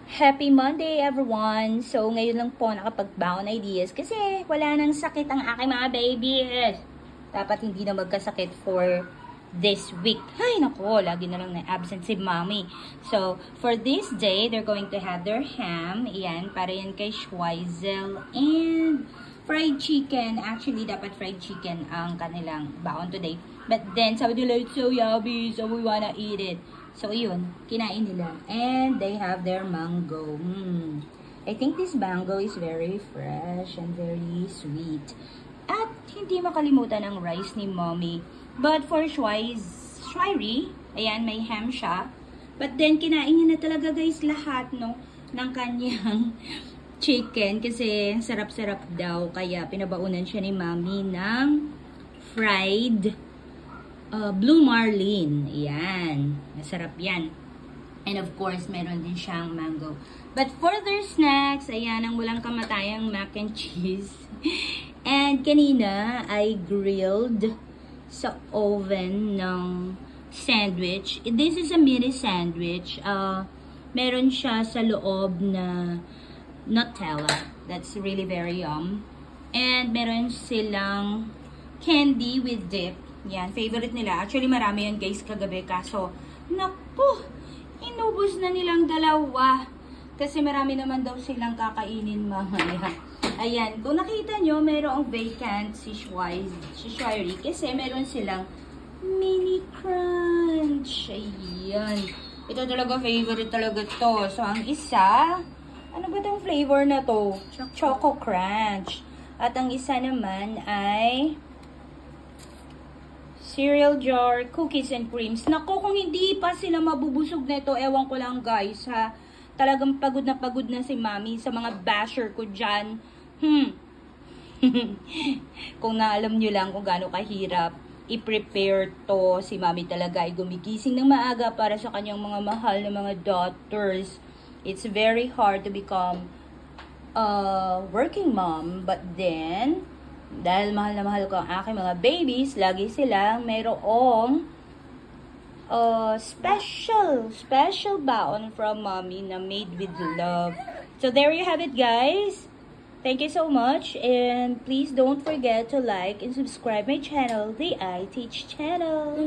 Happy Monday, everyone! So, ngayon lang po nakapagbaon ideas kasi wala nang sakit ang aking mga babies. Dapat hindi na magkasakit for this week. Ay, nako, lagi na lang na-absent si mommy. So, for this day, they're going to have their ham. Iyan, para yan kay Schweitzel. And fried chicken. Actually, dapat fried chicken ang kanilang baon today. But then, sabi nila, it's so yummy, so we wanna eat it. So, yun, kinain nila. And they have their mango. I think this mango is very fresh and very sweet. At hindi makalimutan ang rice ni mommy. But for Shwari, ayan, may ham siya. But then, kinain niya na talaga guys lahat, no, ng kanyang chicken. Kasi sarap-sarap daw. Kaya pinabaunan siya ni mommy ng fried blue marlin. Ayan. Masarap yan. And of course, meron din siyang mango. But for their snacks, ayan, ang walang kamatayang mac and cheese. And kanina, I grilled sa oven ng sandwich. This is a mini sandwich. Meron siya sa loob na Nutella. That's really very yum. And meron silang candy with dip. Yan, favorite nila. Actually, marami yan guys kagabi. Kaso, naku, inubos na nilang dalawa. Kasi marami naman daw silang kakainin mamaya. Ayan, kung nakita nyo, merong vacant si Shwari. Kasi meron silang mini crunch. Ayan. Ito talaga, favorite talaga to. So, ang isa, ano ba itong flavor na to? Choco Crunch. At ang isa naman ay cereal jar, cookies and creams. Naku, kung hindi pa sila mabubusog nito, ewan ko lang guys, ha. Talagang pagod na si mommy sa mga basher ko dyan. Kung naalam nyo lang kung gaano kahirap i-prepare to, si mommy talaga ay gumigising ng maaga para sa kanyang mga mahal na mga daughters. It's very hard to become a working mom, but then dahil mahal na mahal ko ang aking mga babies, lagi silang mayroong special baon from mommy na made with love. So there you have it guys. Thank you so much, and please don't forget to like and subscribe my channel, the I Teach channel.